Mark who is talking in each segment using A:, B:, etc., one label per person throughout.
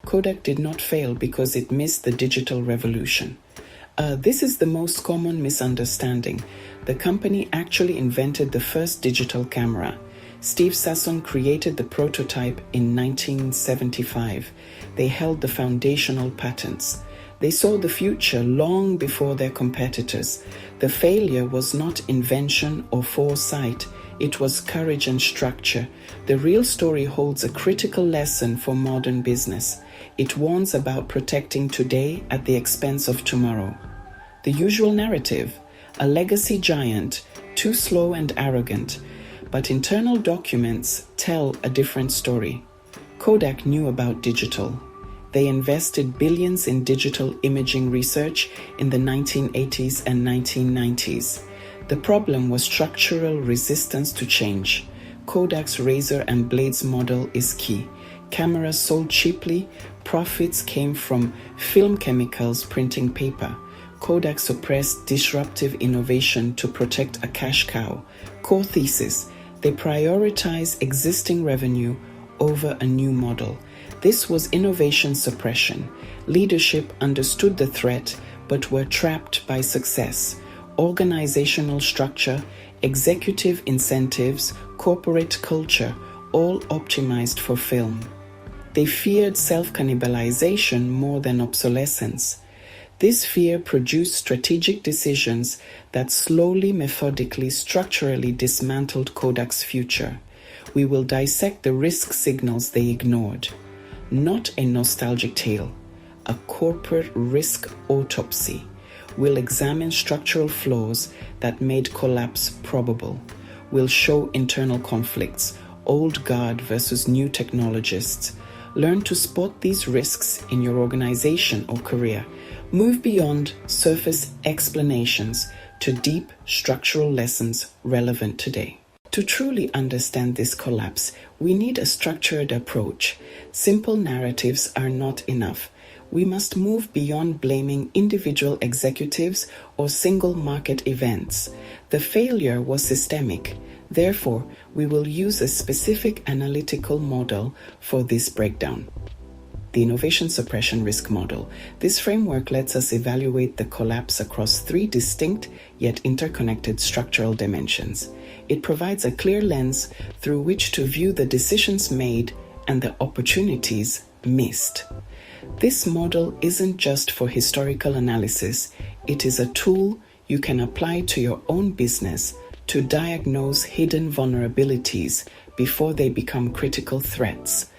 A: Kodak did not fail because it missed the digital revolution. This is the most common misunderstanding. The company actually invented the first digital camera. Steve Sasson created the prototype in 1975. They held the foundational patents. They saw the future long before their competitors. The failure was not invention or foresight. It was courage and structure. The real story holds a critical lesson for modern business. It warns about protecting today at the expense of tomorrow. The usual narrative: a legacy giant, too slow and arrogant. But internal documents tell a different story. Kodak knew about digital. They invested billions in digital imaging research in the 1980s and 1990s. The problem was structural resistance to change. Kodak's razor and blades model is key. Cameras sold cheaply, profits came from film chemicals printing paper. Kodak suppressed disruptive innovation to protect a cash cow. Core thesis: they prioritize existing revenue over a new model. This was innovation suppression. Leadership understood the threat but were trapped by success. Organizational structure, executive incentives, corporate culture, all optimized for film. They feared self-cannibalization more than obsolescence. This fear produced strategic decisions that slowly, methodically, structurally dismantled Kodak's future. We will dissect the risk signals they ignored. Not a nostalgic tale, a corporate risk autopsy. We'll examine structural flaws that made collapse probable. We'll show internal conflicts, old guard versus new technologists. Learn to spot these risks in your organization or career. Move beyond surface explanations to deep structural lessons relevant today. To truly understand this collapse, we need a structured approach. Simple narratives are not enough. We must move beyond blaming individual executives or single market events. The failure was systemic. Therefore, we will use a specific analytical model for this breakdown. The Innovation Suppression Risk Model. This framework lets us evaluate the collapse across three distinct yet interconnected structural dimensions. It provides a clear lens through which to view the decisions made and the opportunities missed. This model isn't just for historical analysis. It is a tool you can apply to your own business to diagnose hidden vulnerabilities before they become critical threats.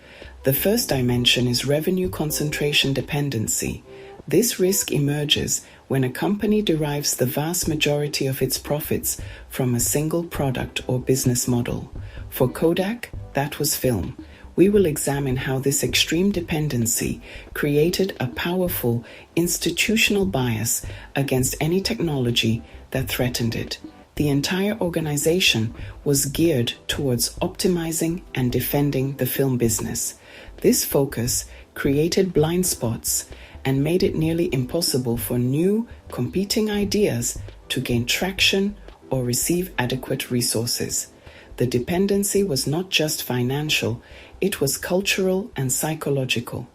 A: The first dimension is revenue concentration dependency. This risk emerges when a company derives the vast majority of its profits from a single product or business model. For Kodak, that was film. We will examine how this extreme dependency created a powerful institutional bias against any technology that threatened it. The entire organization was geared towards optimizing and defending the film business. This focus created blind spots and made it nearly impossible for new, competing ideas to gain traction or receive adequate resources. The dependency was not just financial, it was cultural and psychological.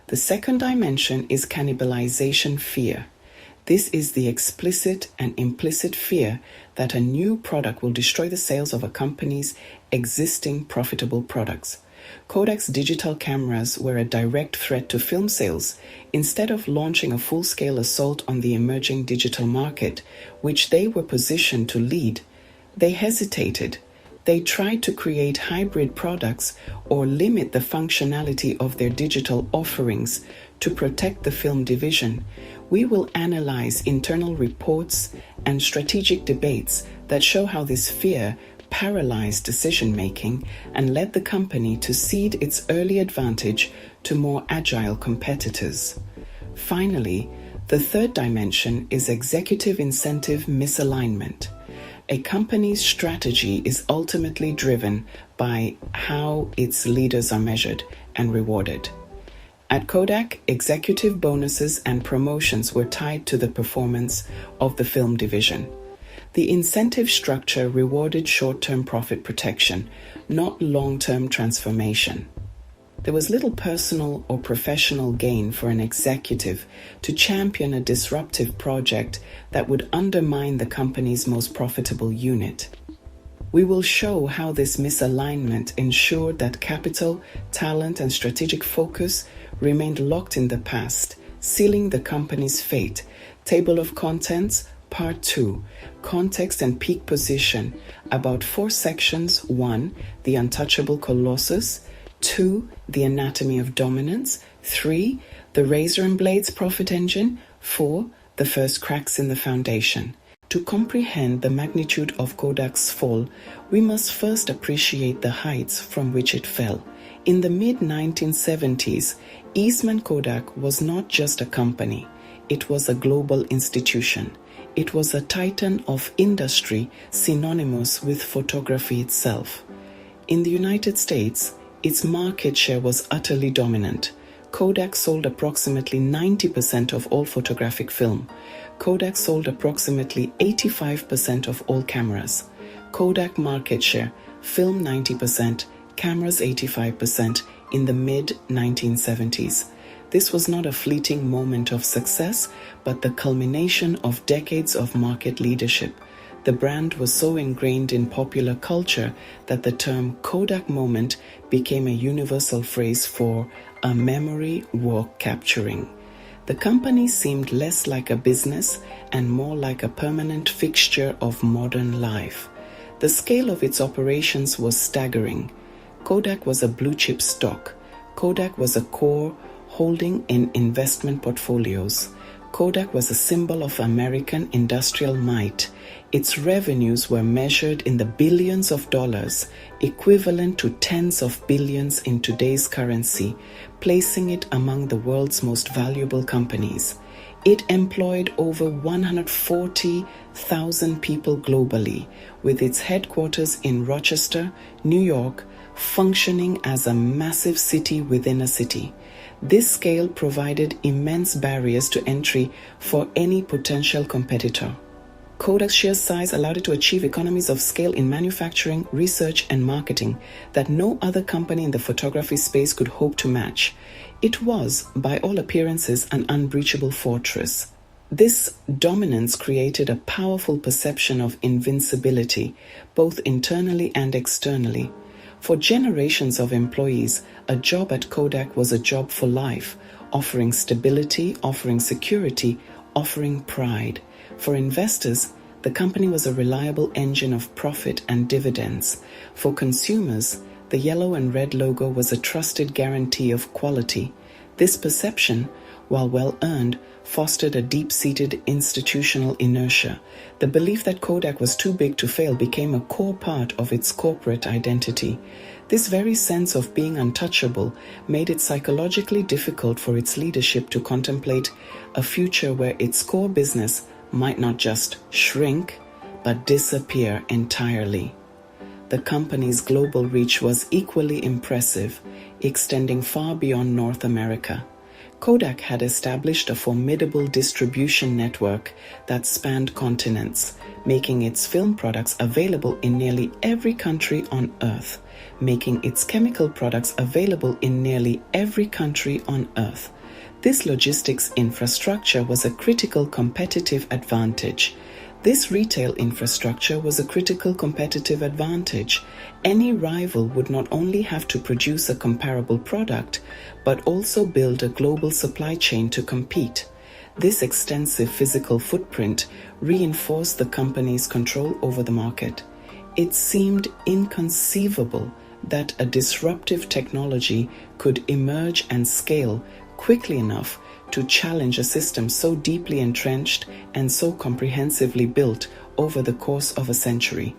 A: The second dimension is cannibalization fear. This is the explicit and implicit fear that a new product will destroy the sales of a company's existing profitable products. Kodak's digital cameras were a direct threat to film sales. Instead of launching a full-scale assault on the emerging digital market, which they were positioned to lead, they hesitated. They tried to create hybrid products or limit the functionality of their digital offerings to protect the film division. We will analyze internal reports and strategic debates that show how this fear paralyzed decision-making and led the company to cede its early advantage to more agile competitors. Finally, the third dimension is executive incentive misalignment. A company's strategy is ultimately driven by how its leaders are measured and rewarded. At Kodak, executive bonuses and promotions were tied to the performance of the film division. The incentive structure rewarded short-term profit protection, not long-term transformation. There was little personal or professional gain for an executive to champion a disruptive project that would undermine the company's most profitable unit. We will show how this misalignment ensured that capital, talent, and strategic focus remained locked in the past, sealing the company's fate. Table of Contents, Part 2, Context and Peak Position, about 4 sections. 1. The Untouchable Colossus. 2. The Anatomy of Dominance. 3. The Razor and Blades Profit Engine. 4. The First Cracks in the Foundation. To comprehend the magnitude of Kodak's fall, we must first appreciate the heights from which it fell. In the mid-1970s, Eastman Kodak was not just a company, it was a global institution. It was a titan of industry synonymous with photography itself. In the United States, its market share was utterly dominant. Kodak sold approximately 90% of all photographic film. Kodak sold approximately 85% of all cameras. Kodak market share, film 90%, cameras 85% in the mid-1970s. This was not a fleeting moment of success, but the culmination of decades of market leadership. The brand was so ingrained in popular culture that the term Kodak moment became a universal phrase for a memory worth capturing. The company seemed less like a business and more like a permanent fixture of modern life. The scale of its operations was staggering. Kodak was a blue-chip stock. Kodak was a core holding in investment portfolios. Kodak was a symbol of American industrial might. Its revenues were measured in the billions of dollars, equivalent to tens of billions in today's currency, placing it among the world's most valuable companies. It employed over 140,000 people globally, with its headquarters in Rochester, New York, functioning as a massive city within a city. This scale provided immense barriers to entry for any potential competitor. Kodak's sheer size allowed it to achieve economies of scale in manufacturing, research, and marketing that no other company in the photography space could hope to match. It was, by all appearances, an unbreachable fortress. This dominance created a powerful perception of invincibility, both internally and externally. For generations of employees, a job at Kodak was a job for life, offering stability, offering security, offering pride. For investors, the company was a reliable engine of profit and dividends. For consumers, the yellow and red logo was a trusted guarantee of quality. This perception, while well earned, fostered a deep-seated institutional inertia. The belief that Kodak was too big to fail became a core part of its corporate identity. This very sense of being untouchable made it psychologically difficult for its leadership to contemplate a future where its core business might not just shrink, but disappear entirely. The company's global reach was equally impressive, extending far beyond North America. Kodak had established a formidable distribution network that spanned continents, making its film products available in nearly every country on Earth, making its chemical products available in nearly every country on Earth. This logistics infrastructure was a critical competitive advantage. This retail infrastructure was a critical competitive advantage. Any rival would not only have to produce a comparable product, but also build a global supply chain to compete. This extensive physical footprint reinforced the company's control over the market. It seemed inconceivable that a disruptive technology could emerge and scale quickly enough to challenge a system so deeply entrenched and so comprehensively built over the course of a century.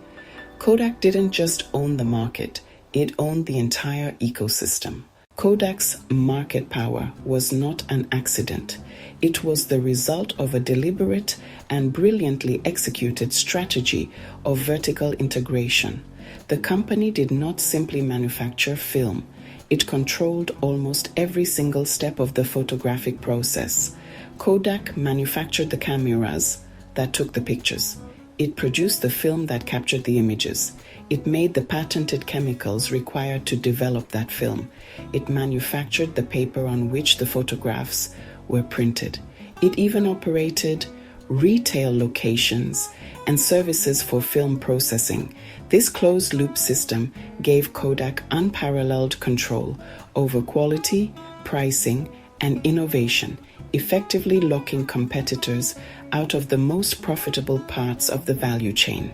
A: Kodak didn't just own the market, it owned the entire ecosystem. Kodak's market power was not an accident. It was the result of a deliberate and brilliantly executed strategy of vertical integration. The company did not simply manufacture film. It controlled almost every single step of the photographic process. Kodak manufactured the cameras that took the pictures. It produced the film that captured the images. It made the patented chemicals required to develop that film. It manufactured the paper on which the photographs were printed. It even operated retail locations and services for film processing. This closed-loop system gave Kodak unparalleled control over quality, pricing, and innovation, effectively locking competitors out of the most profitable parts of the value chain.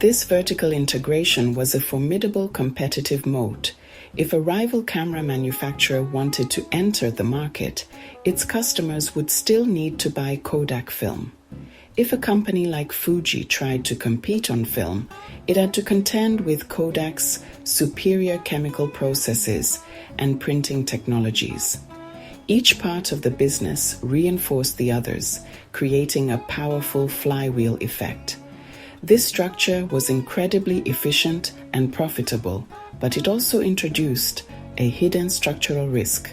A: This vertical integration was a formidable competitive moat. If a rival camera manufacturer wanted to enter the market, its customers would still need to buy Kodak film. If a company like Fuji tried to compete on film, it had to contend with Kodak's superior chemical processes and printing technologies. Each part of the business reinforced the others, creating a powerful flywheel effect. This structure was incredibly efficient and profitable, but it also introduced a hidden structural risk.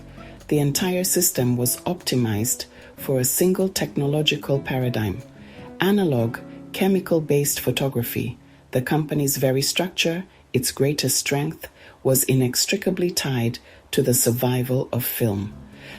A: The entire system was optimized for a single technological paradigm: analog, chemical-based photography. The company's very structure, its greatest strength, was inextricably tied to the survival of film.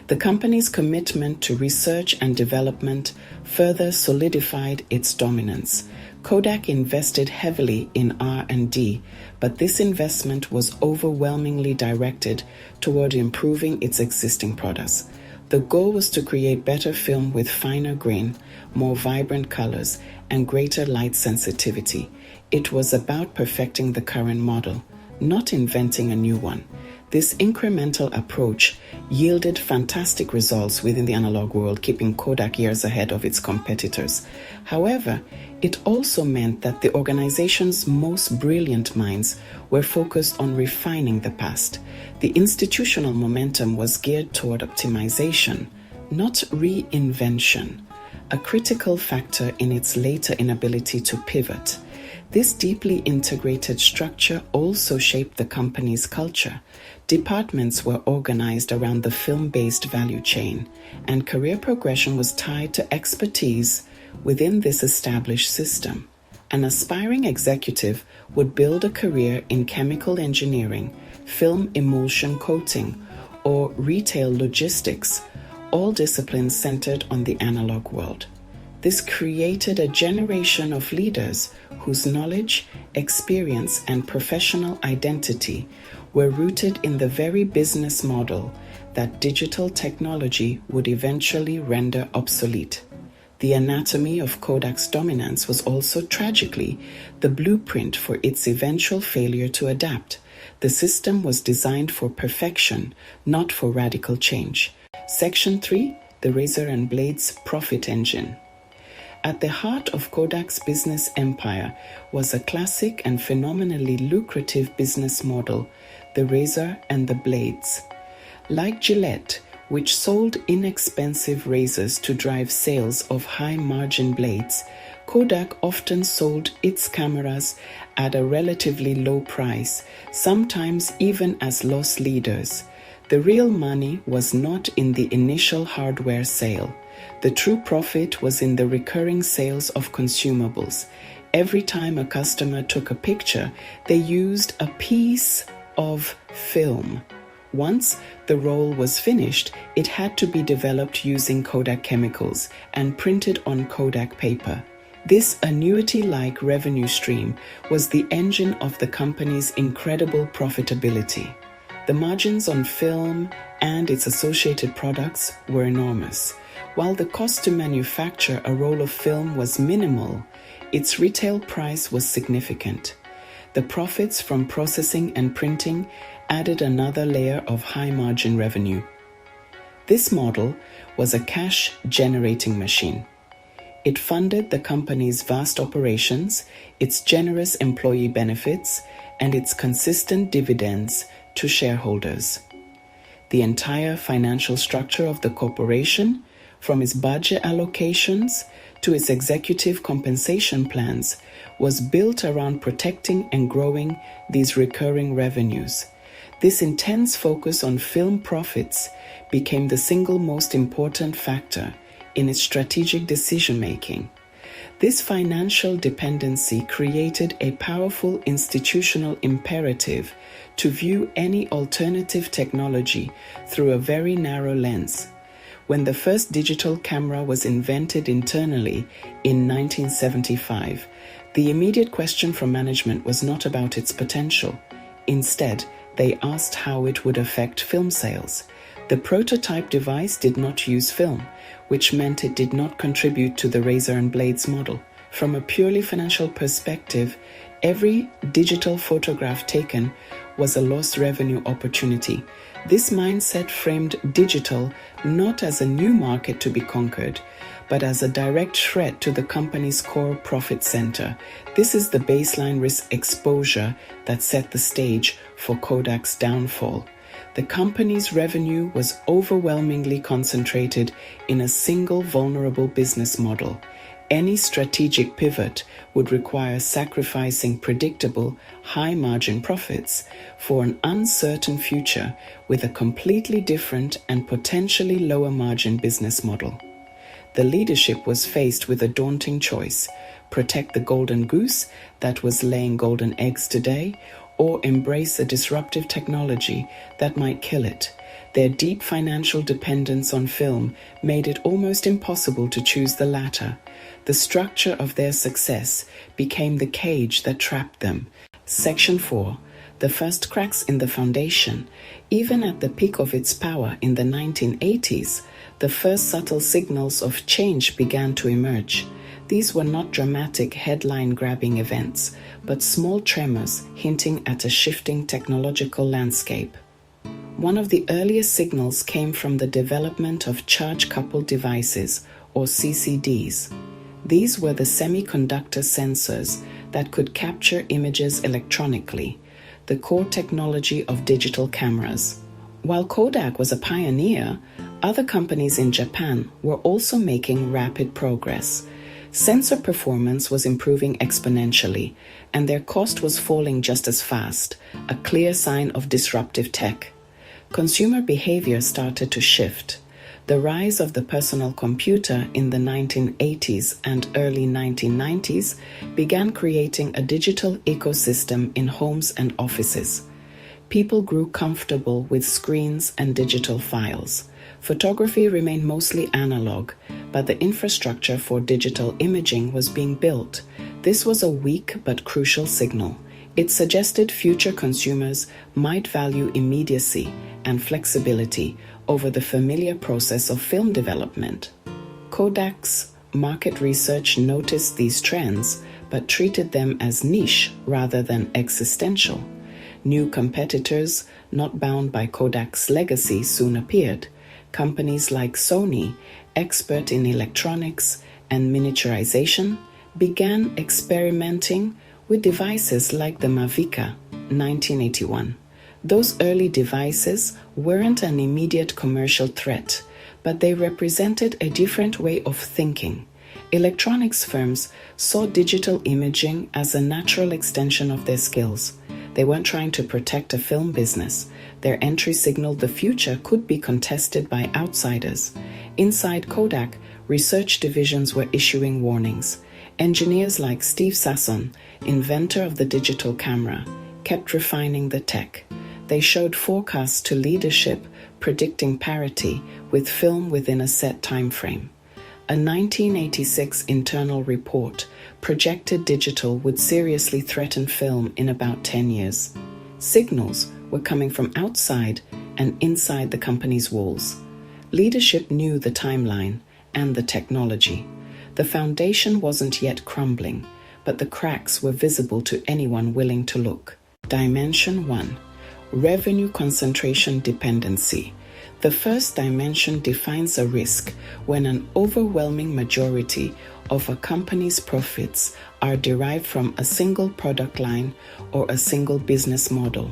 A: The company's commitment to research and development further solidified its dominance. Kodak invested heavily in R&D, but this investment was overwhelmingly directed toward improving its existing products. The goal was to create better film with finer grain, more vibrant colors, and greater light sensitivity. It was about perfecting the current model, not inventing a new one. This incremental approach yielded fantastic results within the analog world, keeping Kodak years ahead of its competitors. However, it also meant that the organization's most brilliant minds were focused on refining the past. The institutional momentum was geared toward optimization, not reinvention, a critical factor in its later inability to pivot. This deeply integrated structure also shaped the company's culture. Departments were organized around the film-based value chain, and career progression was tied to expertise within this established system. An aspiring executive would build a career in chemical engineering, film emulsion coating, or retail logistics, all disciplines centered on the analog world. This created a generation of leaders whose knowledge, experience, and professional identity were rooted in the very business model that digital technology would eventually render obsolete. The anatomy of Kodak's dominance was also tragically the blueprint for its eventual failure to adapt. The system was designed for perfection, not for radical change. Section 3: The Razor and Blades Profit Engine. At the heart of Kodak's business empire was a classic and phenomenally lucrative business model: the razor and the blades. Like Gillette, which sold inexpensive razors to drive sales of high-margin blades, Kodak often sold its cameras at a relatively low price, sometimes even as loss leaders. The real money was not in the initial hardware sale. The true profit was in the recurring sales of consumables. Every time a customer took a picture, they used a piece of film. Once the roll was finished, it had to be developed using Kodak chemicals and printed on Kodak paper. This annuity-like revenue stream was the engine of the company's incredible profitability. The margins on film and its associated products were enormous. While the cost to manufacture a roll of film was minimal, its retail price was significant. The profits from processing and printing added another layer of high-margin revenue. This model was a cash-generating machine. It funded the company's vast operations, its generous employee benefits, and its consistent dividends to shareholders. The entire financial structure of the corporation, from its budget allocations to its executive compensation plans, was built around protecting and growing these recurring revenues. This intense focus on film profits became the single most important factor in its strategic decision-making. This financial dependency created a powerful institutional imperative to view any alternative technology through a very narrow lens. When the first digital camera was invented internally in 1975, the immediate question from management was not about its potential. Instead, they asked how it would affect film sales. The prototype device did not use film, which meant it did not contribute to the razor and blades model. From a purely financial perspective, every digital photograph taken was a lost revenue opportunity. This mindset framed digital not as a new market to be conquered, but as a direct threat to the company's core profit center. This is the baseline risk exposure that set the stage for Kodak's downfall. The company's revenue was overwhelmingly concentrated in a single vulnerable business model. Any strategic pivot would require sacrificing predictable, high-margin profits for an uncertain future with a completely different and potentially lower-margin business model. The leadership was faced with a daunting choice: protect the golden goose that was laying golden eggs today, or embrace a disruptive technology that might kill it. Their deep financial dependence on film made it almost impossible to choose the latter. The structure of their success became the cage that trapped them. Section 4. The first cracks in the foundation. Even at the peak of its power in the 1980s, the first subtle signals of change began to emerge. These were not dramatic headline-grabbing events, but small tremors hinting at a shifting technological landscape. One of the earliest signals came from the development of charge-coupled devices, or CCDs. These were the semiconductor sensors that could capture images electronically, the core technology of digital cameras. While Kodak was a pioneer, other companies in Japan were also making rapid progress. Sensor performance was improving exponentially, and their cost was falling just as fast, a clear sign of disruptive tech. Consumer behavior started to shift. The rise of the personal computer in the 1980s and early 1990s began creating a digital ecosystem in homes and offices. People grew comfortable with screens and digital files. Photography remained mostly analog, but the infrastructure for digital imaging was being built. This was a weak but crucial signal. It suggested future consumers might value immediacy and flexibility over the familiar process of film development. Kodak's market research noticed these trends, but treated them as niche rather than existential. New competitors, not bound by Kodak's legacy, soon appeared. Companies like Sony, expert in electronics and miniaturization, began experimenting with devices like the Mavica, 1981. Those early devices weren't an immediate commercial threat, but they represented a different way of thinking. Electronics firms saw digital imaging as a natural extension of their skills. They weren't trying to protect a film business. Their entry signaled the future could be contested by outsiders. Inside Kodak, research divisions were issuing warnings. Engineers like Steve Sasson, inventor of the digital camera, kept refining the tech. They showed forecasts to leadership predicting parity with film within a set time frame. A 1986 internal report projected digital would seriously threaten film in about 10 years. Signals were coming from outside and inside the company's walls. Leadership knew the timeline and the technology. The foundation wasn't yet crumbling, but the cracks were visible to anyone willing to look. Dimension 1. Revenue concentration dependency. The first dimension defines a risk when an overwhelming majority of a company's profits are derived from a single product line or a single business model.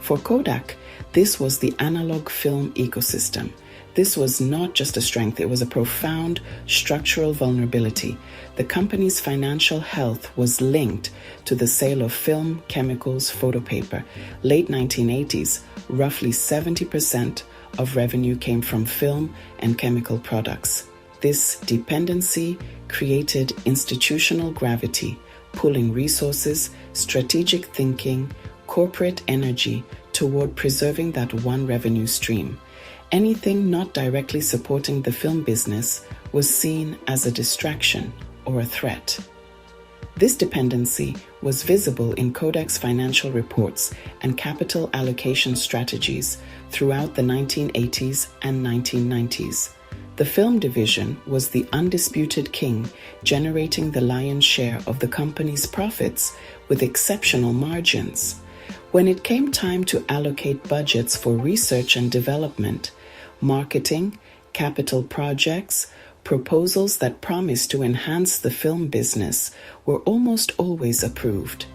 A: For Kodak, this was the analog film ecosystem. This was not just a strength, it was a profound structural vulnerability. The company's financial health was linked to the sale of film, chemicals, photo paper. Late 1980s, roughly 70% of revenue came from film and chemical products. This dependency created institutional gravity, pulling resources, strategic thinking, corporate energy toward preserving that one revenue stream. Anything not directly supporting the film business was seen as a distraction or a threat. This dependency was visible in Kodak's financial reports and capital allocation strategies throughout the 1980s and 1990s. The film division was the undisputed king, generating the lion's share of the company's profits with exceptional margins. When it came time to allocate budgets for research and development, marketing, capital projects, proposals that promised to enhance the film business were almost always approved.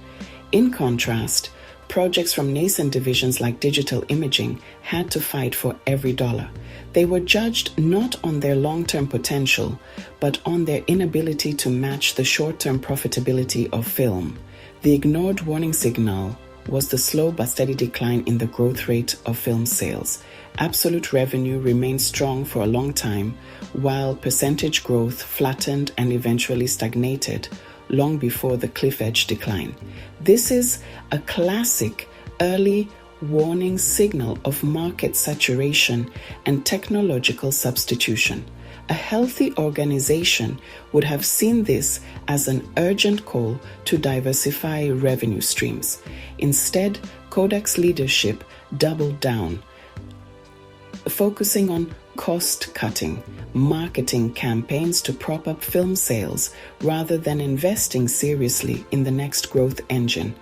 A: In contrast, projects from nascent divisions like digital imaging had to fight for every dollar. They were judged not on their long-term potential, but on their inability to match the short-term profitability of film. The ignored warning signal was the slow but steady decline in the growth rate of film sales. Absolute revenue remained strong for a long time, while percentage growth flattened and eventually stagnated long before the cliff edge decline. This is a classic early warning signal of market saturation and technological substitution. A healthy organization would have seen this as an urgent call to diversify revenue streams. Instead, Kodak's leadership doubled down, focusing on cost-cutting, marketing campaigns to prop up film sales rather than investing seriously in the next growth engine.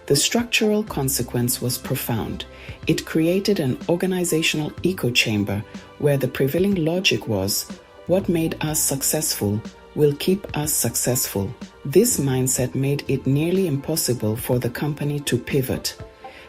A: The structural consequence was profound. It created an organizational echo chamber where the prevailing logic was, what made us successful will keep us successful. This mindset made it nearly impossible for the company to pivot.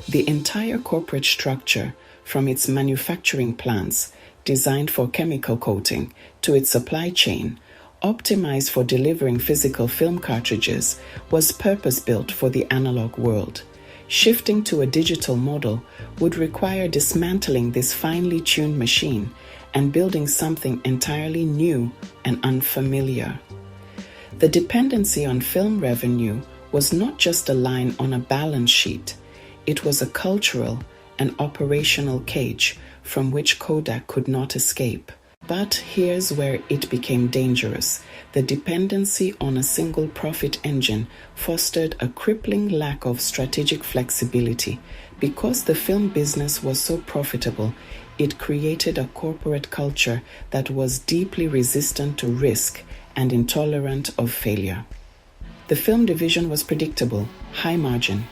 A: The entire corporate structure, from its manufacturing plants, designed for chemical coating, to its supply chain, optimized for delivering physical film cartridges, was purpose-built for the analog world. Shifting to a digital model would require dismantling this finely tuned machine and building something entirely new and unfamiliar. The dependency on film revenue was not just a line on a balance sheet. It was a cultural and operational cage from which Kodak could not escape. But here's where it became dangerous. The dependency on a single profit engine fostered a crippling lack of strategic flexibility. Because the film business was so profitable, it created a corporate culture that was deeply resistant to risk and intolerant of failure. The film division was predictable, high margin.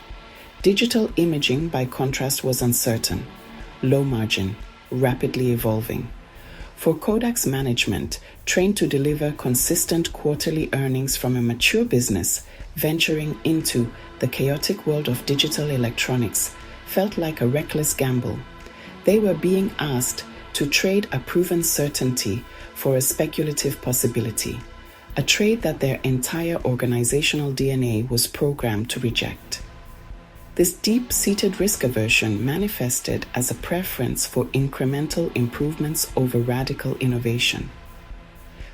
A: Digital imaging, by contrast, was uncertain, low margin, rapidly evolving. For Kodak's management, trained to deliver consistent quarterly earnings from a mature business, venturing into the chaotic world of digital electronics felt like a reckless gamble. They were being asked to trade a proven certainty for a speculative possibility, a trade that their entire organizational DNA was programmed to reject. This deep-seated risk aversion manifested as a preference for incremental improvements over radical innovation.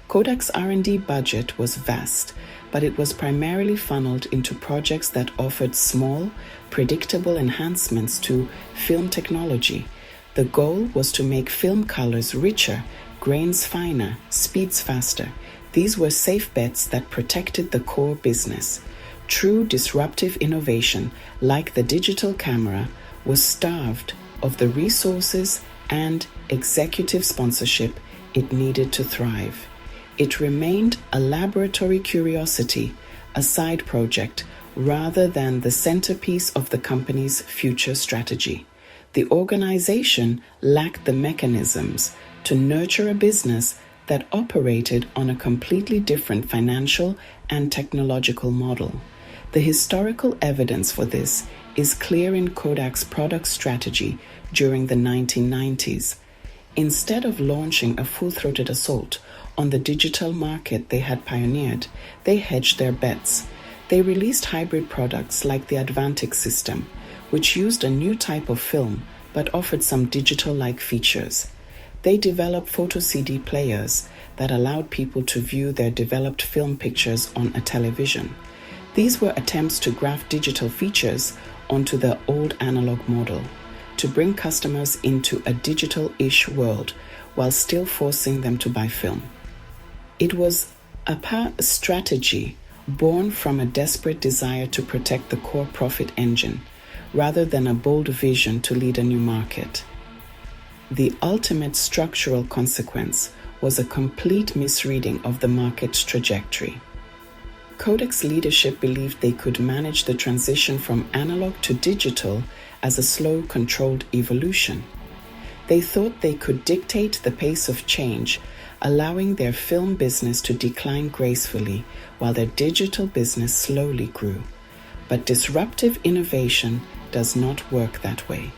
A: Kodak's R&D budget was vast, but it was primarily funneled into projects that offered small, predictable enhancements to film technology. The goal was to make film colors richer, grains finer, speeds faster. These were safe bets that protected the core business. True disruptive innovation, like the digital camera, was starved of the resources and executive sponsorship it needed to thrive. It remained a laboratory curiosity, a side project, rather than the centerpiece of the company's future strategy. The organization lacked the mechanisms to nurture a business that operated on a completely different financial and technological model. The historical evidence for this is clear in Kodak's product strategy during the 1990s. Instead of launching a full-throated assault on the digital market they had pioneered, they hedged their bets. They released hybrid products like the Advantic system, which used a new type of film but offered some digital-like features. They developed photo CD players that allowed people to view their developed film pictures on a television. These were attempts to graft digital features onto the old analog model, to bring customers into a digital-ish world while still forcing them to buy film. It was a strategy born from a desperate desire to protect the core profit engine, rather than a bold vision to lead a new market. The ultimate structural consequence was a complete misreading of the market's trajectory. Kodak's leadership believed they could manage the transition from analog to digital as a slow, controlled evolution. They thought they could dictate the pace of change, allowing their film business to decline gracefully while their digital business slowly grew. But disruptive innovation does not work that way.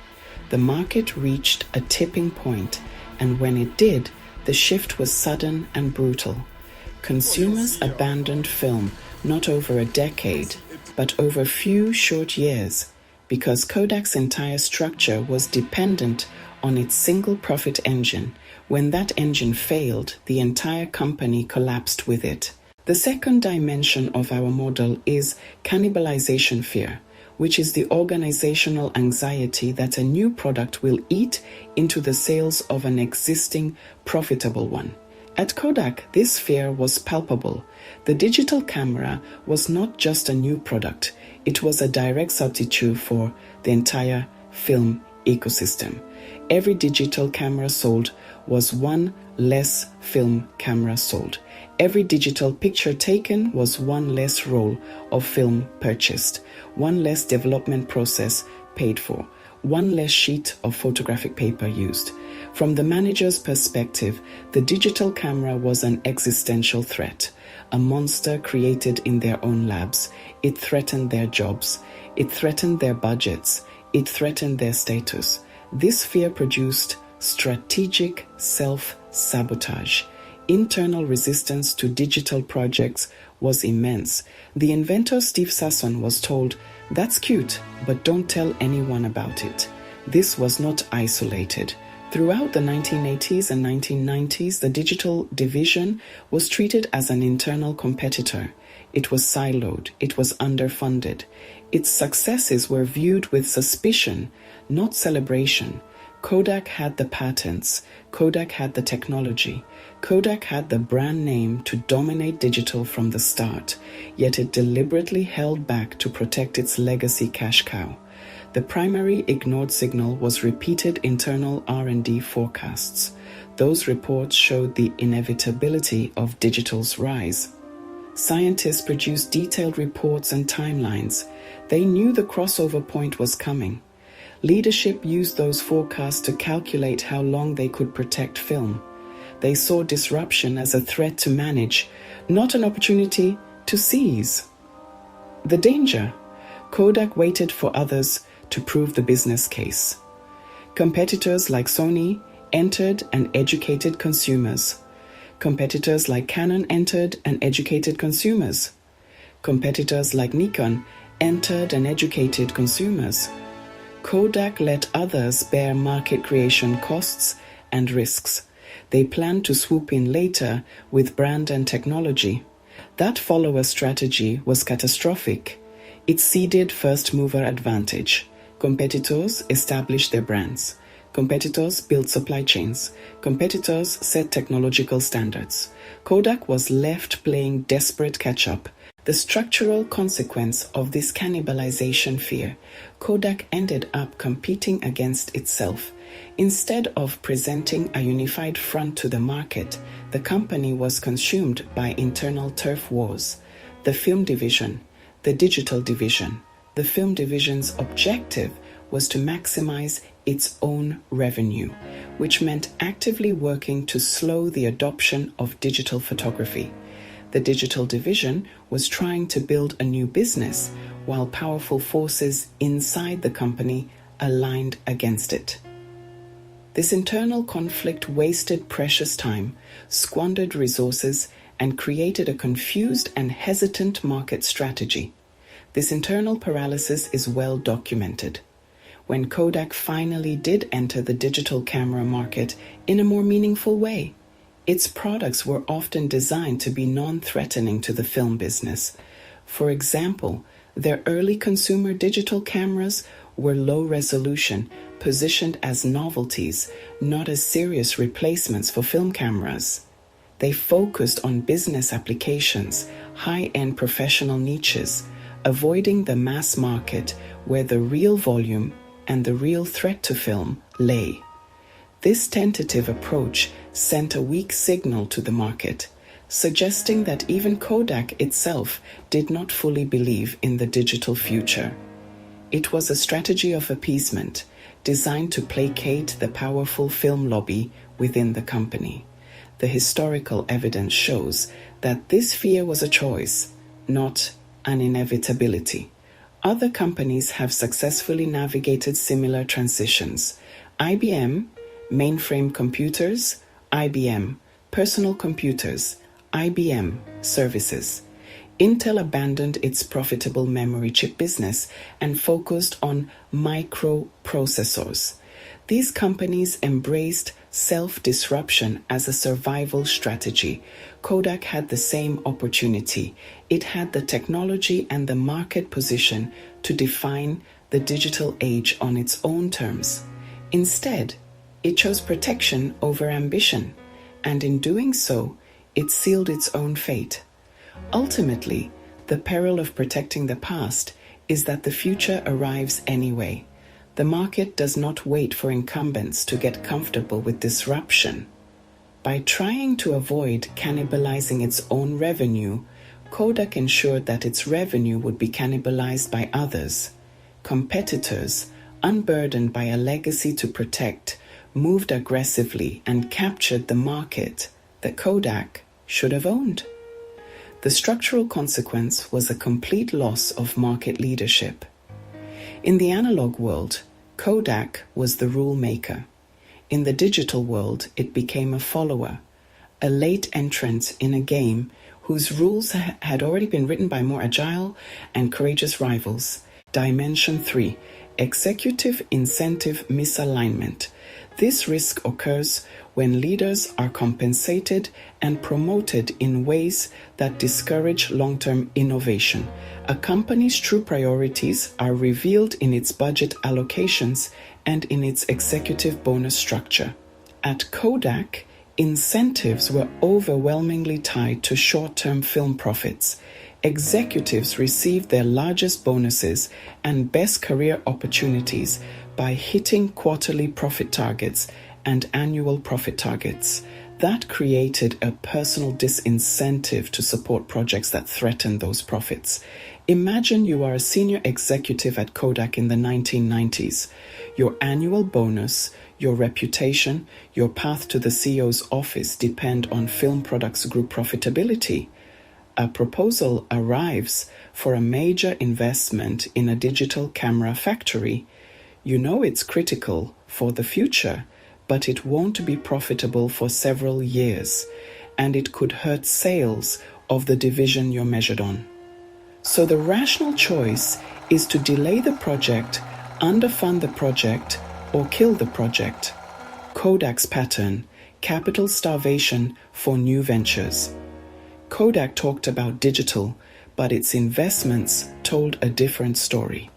A: The market reached a tipping point, and when it did, the shift was sudden and brutal. Consumers abandoned film not over a decade, but over a few short years, because Kodak's entire structure was dependent on its single profit engine. When that engine failed, the entire company collapsed with it. The second dimension of our model is cannibalization fear, which is the organizational anxiety that a new product will eat into the sales of an existing profitable one. At Kodak, this fear was palpable. The digital camera was not just a new product, it was a direct substitute for the entire film ecosystem. Every digital camera sold was one less film camera sold. Every digital picture taken was one less roll of film purchased, one less development process paid for, one less sheet of photographic paper used. From the manager's perspective, the digital camera was an existential threat, a monster created in their own labs. It threatened their jobs, it threatened their budgets, it threatened their status. This fear produced strategic self-sabotage. Internal resistance to digital projects was immense. The inventor Steve Sasson was told, "That's cute, but don't tell anyone about it." This was not isolated. Throughout the 1980s and 1990s, the digital division was treated as an internal competitor. It was siloed, it was underfunded. Its successes were viewed with suspicion, not celebration. Kodak had the patents, Kodak had the technology, Kodak had the brand name to dominate digital from the start, yet it deliberately held back to protect its legacy cash cow. The primary ignored signal was repeated internal R&D forecasts. Those reports showed the inevitability of digital's rise. Scientists produced detailed reports and timelines. They knew the crossover point was coming. Leadership used those forecasts to calculate how long they could protect film. They saw disruption as a threat to manage, not an opportunity to seize. The danger: Kodak waited for others to prove the business case. Competitors like Sony entered and educated consumers. Competitors like Canon entered and educated consumers. Competitors like Nikon entered and educated consumers. Kodak let others bear market creation costs and risks. They planned to swoop in later with brand and technology. That follower strategy was catastrophic. It ceded first-mover advantage. Competitors established their brands. Competitors built supply chains. Competitors set technological standards. Kodak was left playing desperate catch-up. The structural consequence of this cannibalization fear: Kodak ended up competing against itself. Instead of presenting a unified front to the market, the company was consumed by internal turf wars. The film division, the digital division. The film division's objective was to maximize its own revenue, which meant actively working to slow the adoption of digital photography. The digital division was trying to build a new business, while powerful forces inside the company aligned against it. This internal conflict wasted precious time, squandered resources, and created a confused and hesitant market strategy. This internal paralysis is well documented. when Kodak finally did enter the digital camera market in a more meaningful way. Its products were often designed to be non-threatening to the film business. For example, their early consumer digital cameras were low resolution, positioned as novelties, not as serious replacements for film cameras. They focused on business applications, high-end professional niches, avoiding the mass market where the real volume and the real threat to film lay. This tentative approach sent a weak signal to the market, suggesting that even Kodak itself did not fully believe in the digital future. It was a strategy of appeasement, designed to placate the powerful film lobby within the company. The historical evidence shows that this fear was a choice, not an inevitability. Other companies have successfully navigated similar transitions. IBM, mainframe computers; IBM, personal computers; IBM, services. Intel abandoned its profitable memory chip business and focused on microprocessors. These companies embraced self-disruption as a survival strategy. Kodak had the same opportunity. It had the technology and the market position to define the digital age on its own terms. Instead, it chose protection over ambition, and in doing so, it sealed its own fate. Ultimately, the peril of protecting the past is that the future arrives anyway. The market does not wait for incumbents to get comfortable with disruption. By trying to avoid cannibalizing its own revenue, Kodak ensured that its revenue would be cannibalized by others. Competitors, unburdened by a legacy to protect, moved aggressively and captured the market that Kodak should have owned. The structural consequence was a complete loss of market leadership. In the analog world, Kodak was the rule maker. In the digital world, it became a follower, a late entrant in a game whose rules had already been written by more agile and courageous rivals. Dimension 3. Executive incentive misalignment. This risk occurs when leaders are compensated and promoted in ways that discourage long-term innovation. A company's true priorities are revealed in its budget allocations and in its executive bonus structure. At Kodak, incentives were overwhelmingly tied to short-term film profits. Executives received their largest bonuses and best career opportunities by hitting quarterly profit targets and annual profit targets. That created a personal disincentive to support projects that threatened those profits. Imagine you are a senior executive at Kodak in the 1990s. Your annual bonus, your reputation, your path to the CEO's office depend on Film Products Group profitability. A proposal arrives for a major investment in a digital camera factory. You know it's critical for the future, but it won't be profitable for several years, and it could hurt sales of the division you're measured on. So the rational choice is to delay the project, underfund the project, or kill the project. Kodak's pattern: capital starvation for new ventures. Kodak talked about digital, but its investments told a different story.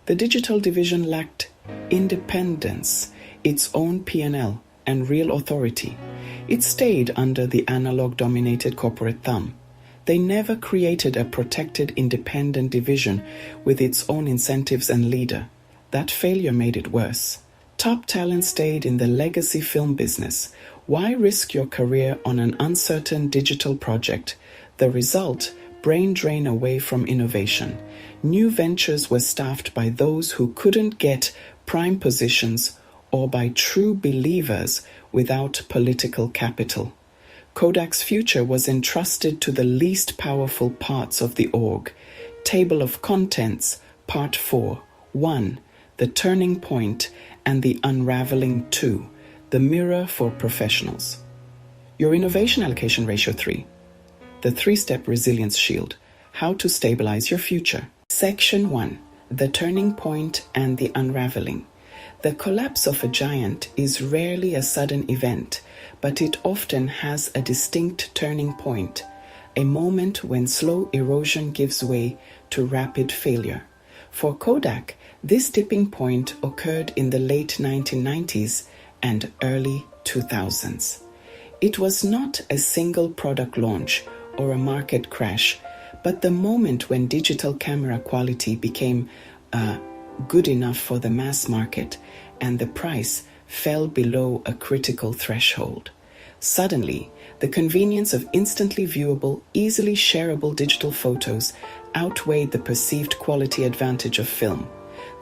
A: The digital division lacked independence, its own P&L, and real authority. It stayed under the analog-dominated corporate thumb. They never created a protected independent division with its own incentives and leader. That failure made it worse. Top talent stayed in the legacy film business. Why risk your career on an uncertain digital project? The result: brain drain away from innovation. New ventures were staffed by those who couldn't get prime positions or by true believers without political capital. Kodak's future was entrusted to the least powerful parts of the org. Table of Contents, Part 4. 1. The Turning Point and the Unraveling 2. The Mirror for Professionals. Your Innovation Allocation Ratio 3. The 3-Step Resilience Shield. How to Stabilize Your Future. Section 1. The Turning Point and the Unraveling. The collapse of a giant is rarely a sudden event, but it often has a distinct turning point, a moment when slow erosion gives way to rapid failure. For Kodak, this tipping point occurred in the late 1990s and early 2000s. It was not a single product launch or a market crash, but the moment when digital camera quality became good enough for the mass market and the price fell below a critical threshold. Suddenly, the convenience of instantly viewable, easily shareable digital photos outweighed the perceived quality advantage of film.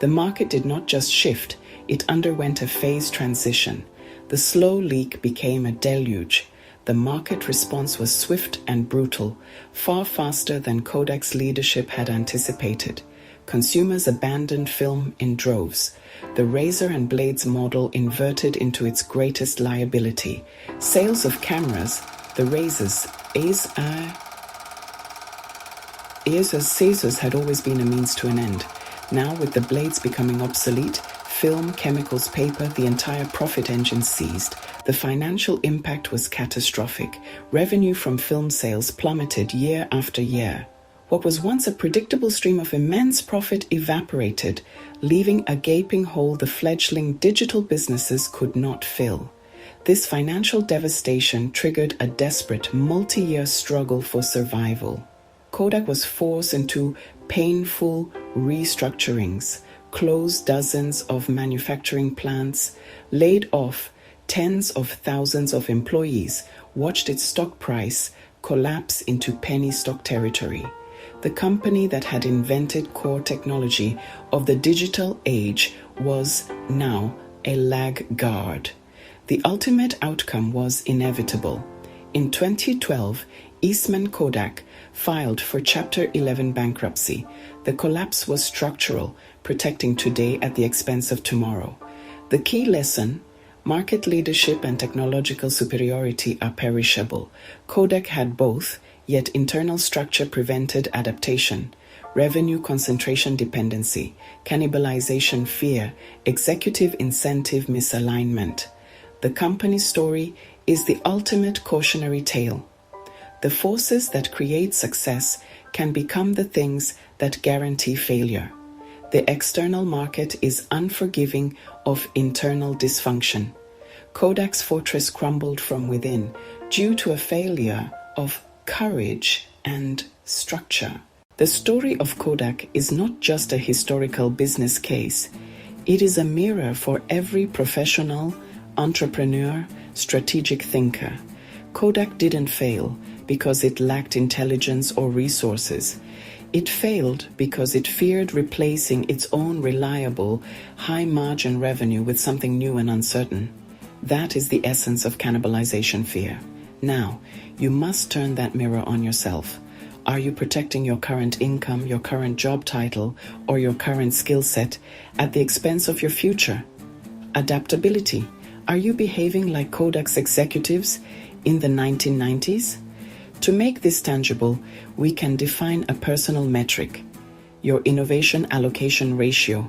A: The market did not just shift, it underwent a phase transition. The slow leak became a deluge. The market response was swift and brutal, far faster than Kodak's leadership had anticipated. Consumers abandoned film in droves. The razor and blades model inverted into its greatest liability. Sales of cameras, the razors, scissors had always been a means to an end. Now, with the blades becoming obsolete, film, chemicals, paper, the entire profit engine seized. The financial impact was catastrophic. Revenue from film sales plummeted year after year. What was once a predictable stream of immense profit evaporated, leaving a gaping hole the fledgling digital businesses could not fill. This financial devastation triggered a desperate multi-year struggle for survival. Kodak was forced into painful restructurings, closed dozens of manufacturing plants, laid off tens of thousands of employees, watched its stock price collapse into penny stock territory. The company that had invented core technology of the digital age was now a laggard. The ultimate outcome was inevitable. In 2012, Eastman Kodak filed for Chapter 11 bankruptcy. The collapse was structural, protecting today at the expense of tomorrow. The key lesson: market leadership and technological superiority are perishable. Kodak had both, yet internal structure prevented adaptation. Revenue concentration dependency, cannibalization fear, executive incentive misalignment. The company's story is the ultimate cautionary tale. The forces that create success can become the things that guarantee failure. The external market is unforgiving of internal dysfunction. Kodak's fortress crumbled from within due to a failure of courage and structure. The story of Kodak is not just a historical business case. It is a mirror for every professional, entrepreneur, strategic thinker. Kodak didn't fail because it lacked intelligence or resources. It failed because it feared replacing its own reliable, high-margin revenue with something new and uncertain. That is the essence of cannibalization fear. Now, you must turn that mirror on yourself. Are you protecting your current income, your current job title, or your current skill set at the expense of your future? Adaptability. Are you behaving like Kodak's executives in the 1990s? To make this tangible, we can define a personal metric: your innovation allocation ratio.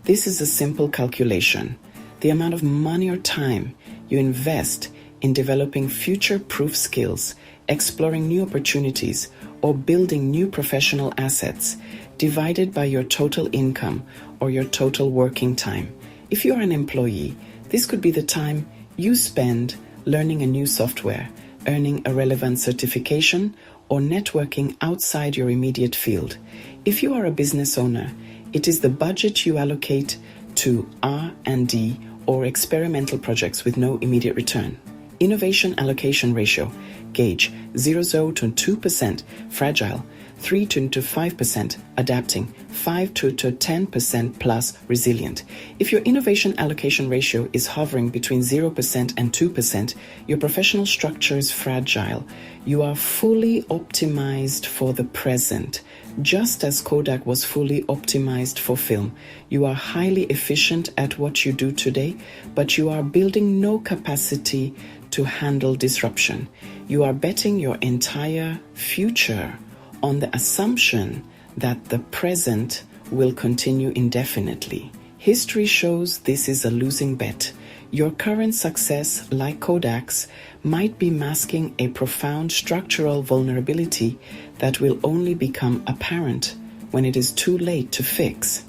A: This is a simple calculation. The amount of money or time you invest in developing future-proof skills, exploring new opportunities, or building new professional assets, divided by your total income or your total working time. If you are an employee, this could be the time you spend learning a new software, earning a relevant certification, or networking outside your immediate field. If you are a business owner, it is the budget you allocate to R&D or experimental projects with no immediate return. Innovation allocation ratio, gauge 0 to 2%, fragile, 3 to 5%, adapting, 5 to 10% plus, resilient. If your innovation allocation ratio is hovering between 0% and 2%, your professional structure is fragile. You are fully optimized for the present. Just as Kodak was fully optimized for film, you are highly efficient at what you do today, but you are building no capacity to handle disruption. You are betting your entire future on the assumption that the present will continue indefinitely. History shows this is a losing bet. Your current success, like Kodak's, might be masking a profound structural vulnerability that will only become apparent when it is too late to fix.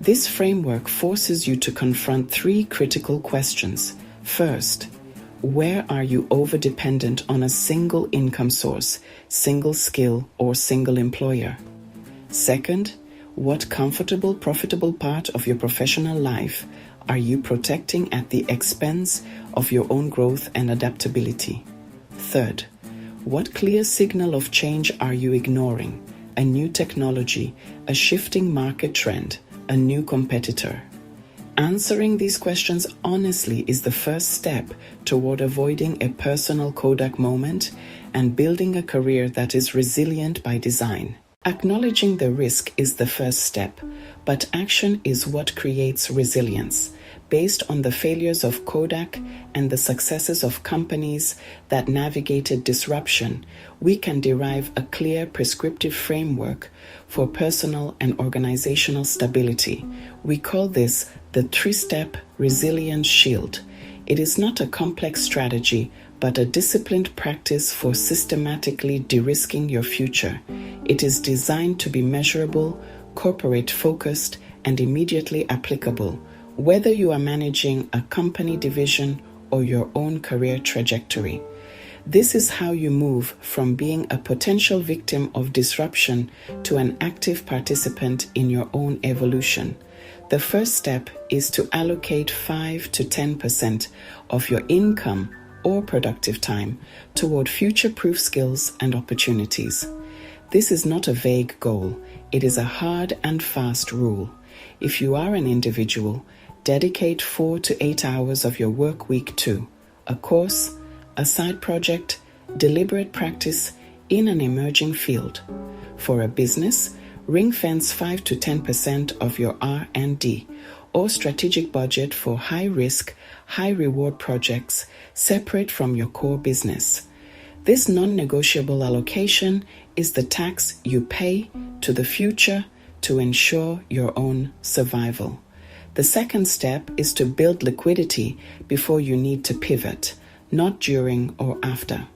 A: This framework forces you to confront three critical questions. First, where are you over-dependent on a single income source, single skill, or single employer? Second, what comfortable, profitable part of your professional life are you protecting at the expense of your own growth and adaptability? Third, what clear signal of change are you ignoring? A new technology, a shifting market trend, a new competitor? Answering these questions honestly is the first step toward avoiding a personal Kodak moment and building a career that is resilient by design. Acknowledging the risk is the first step, but action is what creates resilience. Based on the failures of Kodak and the successes of companies that navigated disruption, we can derive a clear prescriptive framework for personal and organizational stability. We call this the three-step resilience shield. It is not a complex strategy, but a disciplined practice for systematically de-risking your future. It is designed to be measurable, corporate-focused, and immediately applicable, whether you are managing a company division or your own career trajectory. This is how you move from being a potential victim of disruption to an active participant in your own evolution. The first step is to allocate 5 to 10% of your income or productive time toward future-proof skills and opportunities. This is not a vague goal. It is a hard and fast rule. If you are an individual, dedicate 4 to 8 hours of your work week to a course, a side project, deliberate practice in an emerging field. For a business, ring-fence 5 to 10% of your R&D or strategic budget for high-risk, high-reward projects separate from your core business. This non-negotiable allocation is the tax you pay to the future to ensure your own survival. The second step is to build liquidity before you need to pivot, not during or after.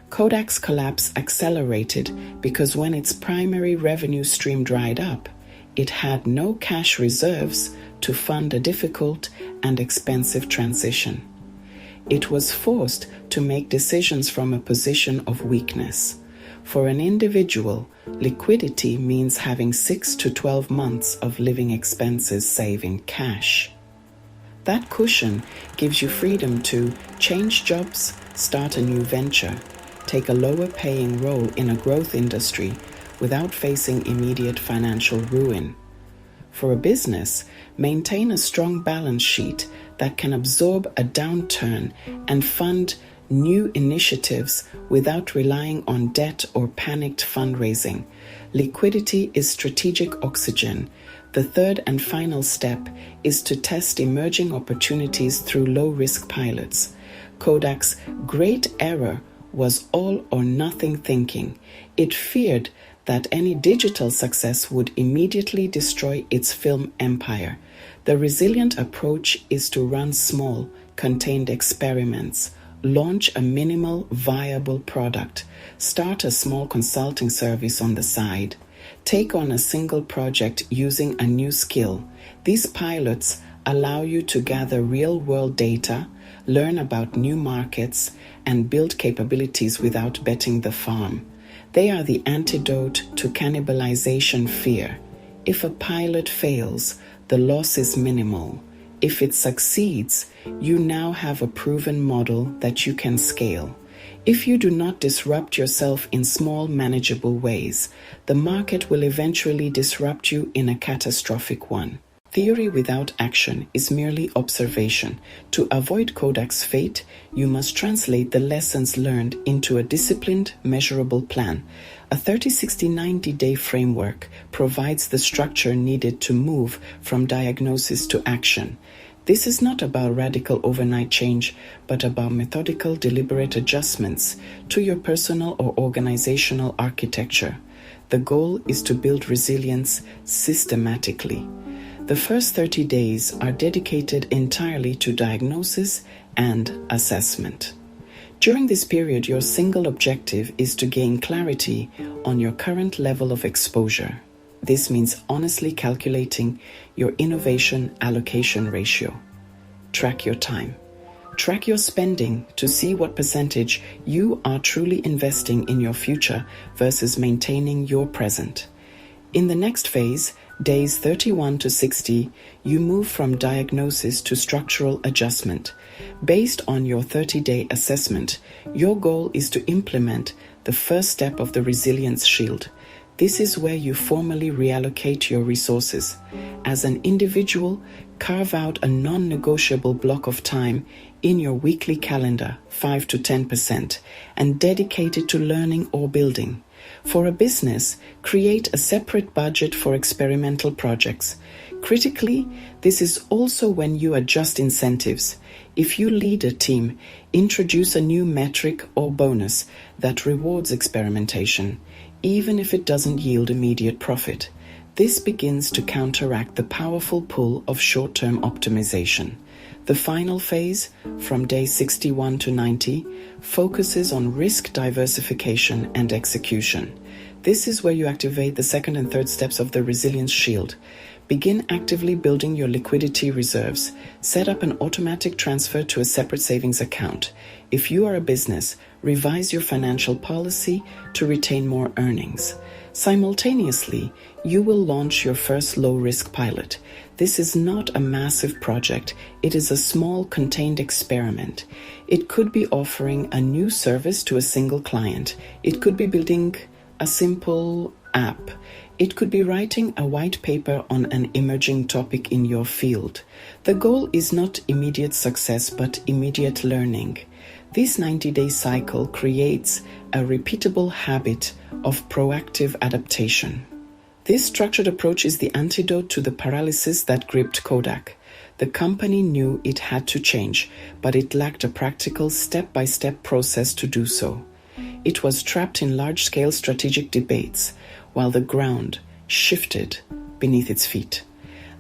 A: Kodak's collapse accelerated because when its primary revenue stream dried up, it had no cash reserves to fund a difficult and expensive transition. It was forced to make decisions from a position of weakness. For an individual, liquidity means having 6 to 12 months of living expenses saving cash. That cushion gives you freedom to change jobs, start a new venture, take a lower-paying role in a growth industry without facing immediate financial ruin. For a business, maintain a strong balance sheet that can absorb a downturn and fund new initiatives without relying on debt or panicked fundraising. Liquidity is strategic oxygen. The third and final step is to test emerging opportunities through low-risk pilots. Kodak's great error was all or nothing thinking. It feared that any digital success would immediately destroy its film empire. The resilient approach is to run small, contained experiments, launch a minimal, viable product, start a small consulting service on the side, take on a single project using a new skill. These pilots allow you to gather real-world data, learn about new markets, and build capabilities without betting the farm. They are the antidote to cannibalization fear. If a pilot fails, the loss is minimal. If it succeeds, you now have a proven model that you can scale. If you do not disrupt yourself in small, manageable ways, the market will eventually disrupt you in a catastrophic one. Theory without action is merely observation. To avoid Kodak's fate, you must translate the lessons learned into a disciplined, measurable plan. A 30, 60, 90-day framework provides the structure needed to move from diagnosis to action. This is not about radical overnight change, but about methodical, deliberate adjustments to your personal or organizational architecture. The goal is to build resilience systematically. The first 30 days are dedicated entirely to diagnosis and assessment. During this period, your single objective is to gain clarity on your current level of exposure. This means honestly calculating your innovation allocation ratio. Track your time. Track your spending to see what percentage you are truly investing in your future versus maintaining your present. In the next phase, days 31 to 60, you move from diagnosis to structural adjustment. Based on your 30-day assessment, your goal is to implement the first step of the resilience shield. This is where you formally reallocate your resources. As an individual, carve out a non-negotiable block of time in your weekly calendar, 5 to 10%, and dedicate it to learning or building. For a business, create a separate budget for experimental projects. Critically, this is also when you adjust incentives. If you lead a team, introduce a new metric or bonus that rewards experimentation, even if it doesn't yield immediate profit. This begins to counteract the powerful pull of short-term optimization. The final phase, from day 61 to 90, focuses on risk diversification and execution. This is where you activate the second and third steps of the resilience shield. Begin actively building your liquidity reserves. Set up an automatic transfer to a separate savings account. If you are a business, revise your financial policy to retain more earnings. Simultaneously, you will launch your first low-risk pilot. This is not a massive project. It is a small, contained experiment. It could be offering a new service to a single client. It could be building a simple app. It could be writing a white paper on an emerging topic in your field. The goal is not immediate success, but immediate learning. This 90-day cycle creates a repeatable habit of proactive adaptation. This structured approach is the antidote to the paralysis that gripped Kodak. The company knew it had to change, but it lacked a practical step-by-step process to do so. It was trapped in large-scale strategic debates, while the ground shifted beneath its feet.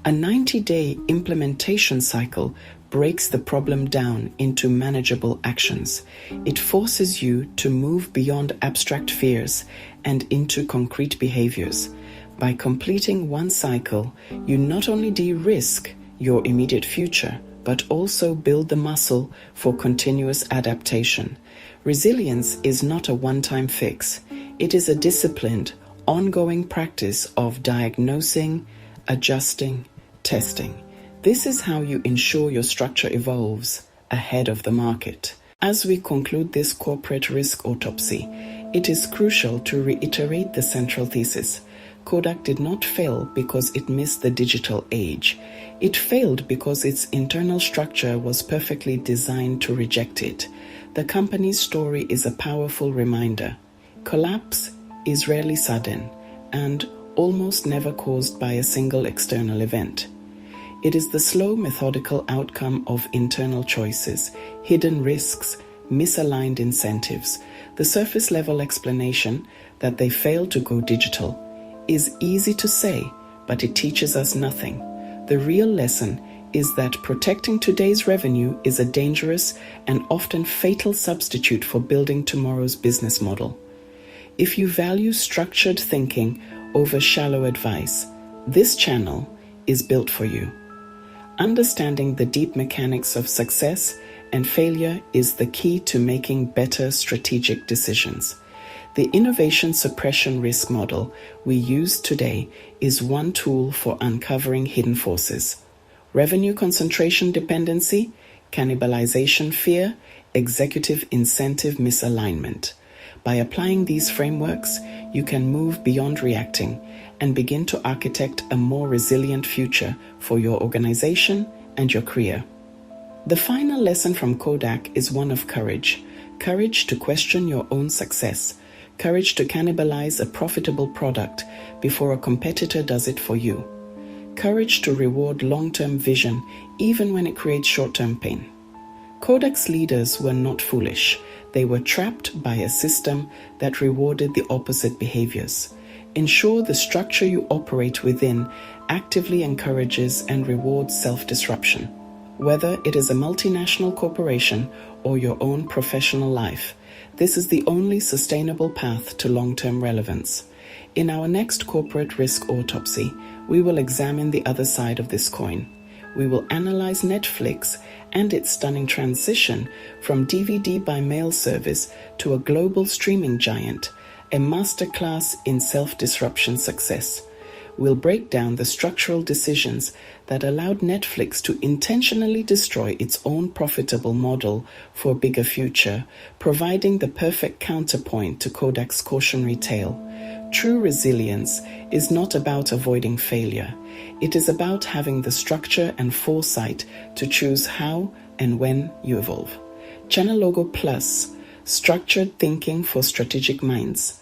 A: A 90-day implementation cycle breaks the problem down into manageable actions. It forces you to move beyond abstract fears and into concrete behaviors. By completing one cycle, you not only de-risk your immediate future, but also build the muscle for continuous adaptation. Resilience is not a one-time fix. It is a disciplined, ongoing practice of diagnosing, adjusting, testing. This is how you ensure your structure evolves ahead of the market. As we conclude this corporate risk autopsy, it is crucial to reiterate the central thesis. Kodak did not fail because it missed the digital age. It failed because its internal structure was perfectly designed to reject it. The company's story is a powerful reminder. Collapse is rarely sudden and almost never caused by a single external event. It is the slow, methodical outcome of internal choices, hidden risks, misaligned incentives. The surface-level explanation that they failed to go digital is easy to say, but it teaches us nothing. The real lesson is that protecting today's revenue is a dangerous and often fatal substitute for building tomorrow's business model. If you value structured thinking over shallow advice, this channel is built for you. Understanding the deep mechanics of success and failure is the key to making better strategic decisions. The innovation suppression risk model we use today is one tool for uncovering hidden forces: revenue concentration dependency, cannibalization fear, executive incentive misalignment. By applying these frameworks, you can move beyond reacting and begin to architect a more resilient future for your organization and your career. The final lesson from Kodak is one of courage. Courage to question your own success. Courage to cannibalize a profitable product before a competitor does it for you. Courage to reward long-term vision even when it creates short-term pain. Kodak's leaders were not foolish. They were trapped by a system that rewarded the opposite behaviors. Ensure the structure you operate within actively encourages and rewards self-disruption. Whether it is a multinational corporation or your own professional life, this is the only sustainable path to long-term relevance. In our next corporate risk autopsy, we will examine the other side of this coin. We will analyze Netflix and its stunning transition from DVD by mail service to a global streaming giant, a masterclass in self-disruption success. We'll break down the structural decisions that allowed Netflix to intentionally destroy its own profitable model for a bigger future, providing the perfect counterpoint to Kodak's cautionary tale. True resilience is not about avoiding failure. It is about having the structure and foresight to choose how and when you evolve. Channel Logo Plus, structured thinking for strategic minds.